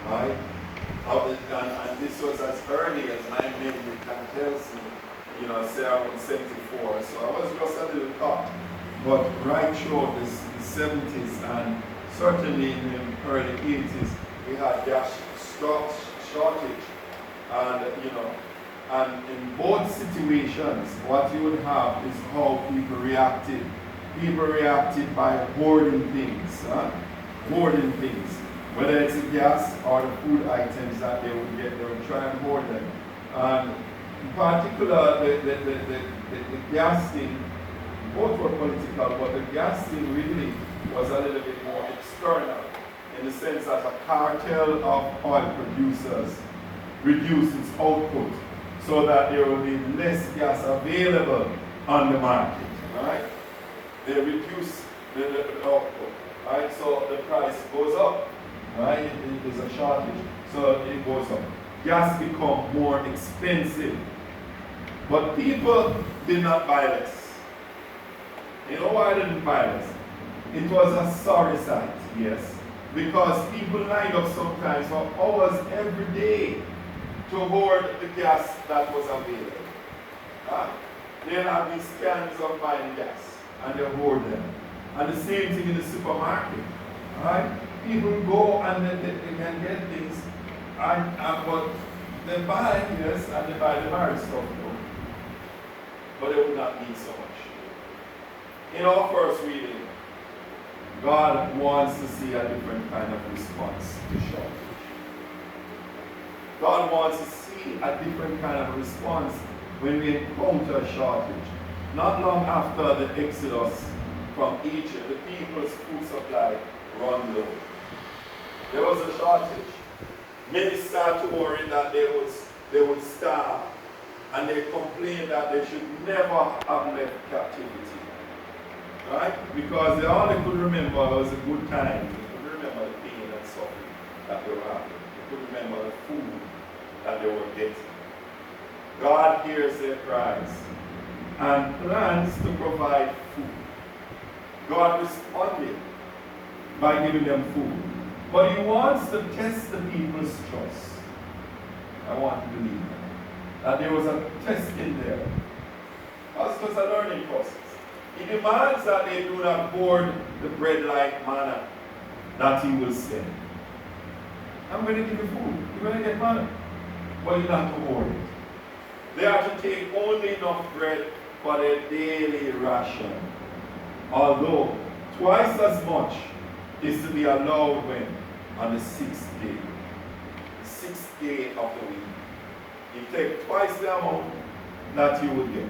right? And this was as early as my memory can tell me, say around 74. So I was just a little caught. But right through the 70s and certainly in the early 80s, we had gas shortage. And in both situations, what you would have is how people reacted. People reacted by hoarding things, hoarding things. Whether it's the gas or the food items that they would get, they would try and hoard them. And in particular, the gas thing, both were political, but the gas thing really was a little bit more external, in the sense that a cartel of oil producers reduced its output so that there will be less gas available on the market, right? They reduce the output, right? So the price goes up, right? There's a shortage, so it goes up. Gas becomes more expensive, but people did not buy less. You know why they didn't buy less? It was a sorry sight, yes, because people lined up sometimes for hours every day to hoard the gas that was available. They have these cans of buying gas, and they hoard them. And the same thing in the supermarket. Right? People go and they can get things, but they buy, yes, and they buy the marriage stuff, though. But they would not need so much. In our first reading, God wants to see a different kind of response to shortage. God wants to see a different kind of response when we encounter a shortage. Not long after the Exodus from Egypt, the people's food supply run low. There was a shortage. Many started to worry that they would starve, and they complained that they should never have left captivity. Right? Because they all they could remember was a good time. They could remember the pain and suffering that they were having. They could remember the food that they were getting. God hears their cries and plans to provide food. God responded by giving them food. But He wants to test the people's trust. I want to believe that there was a test in there. That was a learning process. He demands that they do not hoard the bread like manna that He will send. I'm going to give you food. You're going to get manna. But you're not to hoard it. They are to take only enough bread for their daily ration. Although twice as much is to be allowed when? On the 6th day. The 6th day of the week. You take twice the amount that you would get,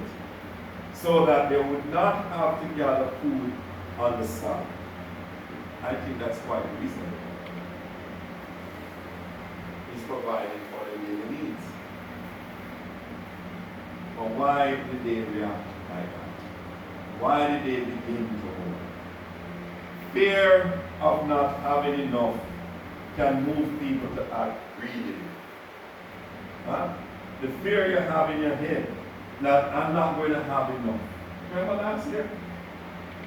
so that they would not have to gather food on the Sabbath. I think that's quite reasonable. He's providing for their daily needs. But why did they react like that? Why did they begin to hoard? Fear of not having enough can move people to act greedily. The fear you have in your head that I'm not going to have enough. Remember last year?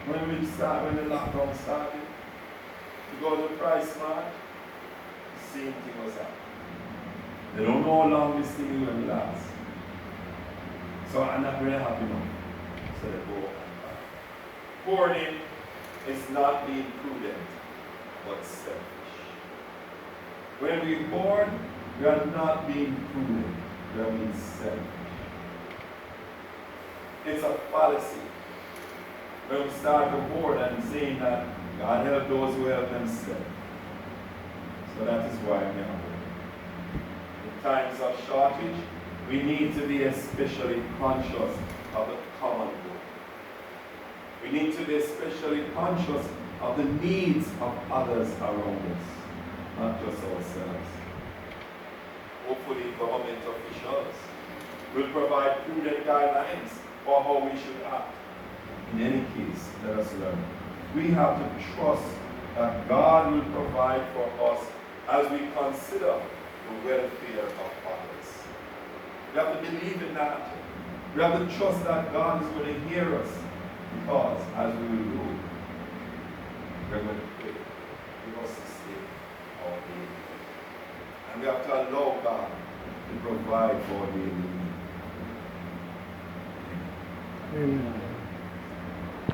When the lockdown started, to go to the price mark, the same thing was happening. They don't know how long this thing will last. So I'm not going to have enough. So they go back. Hoarding is not being prudent, but selfish. When we hoard, we are not being prudent, we are being selfish. It's a fallacy. When we start to hoard and saying that God help those who help themselves. So that is why we are hoarding. In times of shortage, we need to be especially conscious of the common good. We need to be especially conscious of the needs of others around us, not just ourselves. Hopefully, government officials will provide prudent guidelines for how we should act. In any case, let us learn. We have to trust that God will provide for us as we consider the welfare of others. We have to believe in that. We have to trust that God is going to hear us, because as we will do, we're going to pray. Give us this day our daily bread. And we have to allow God to provide for the need. Amen.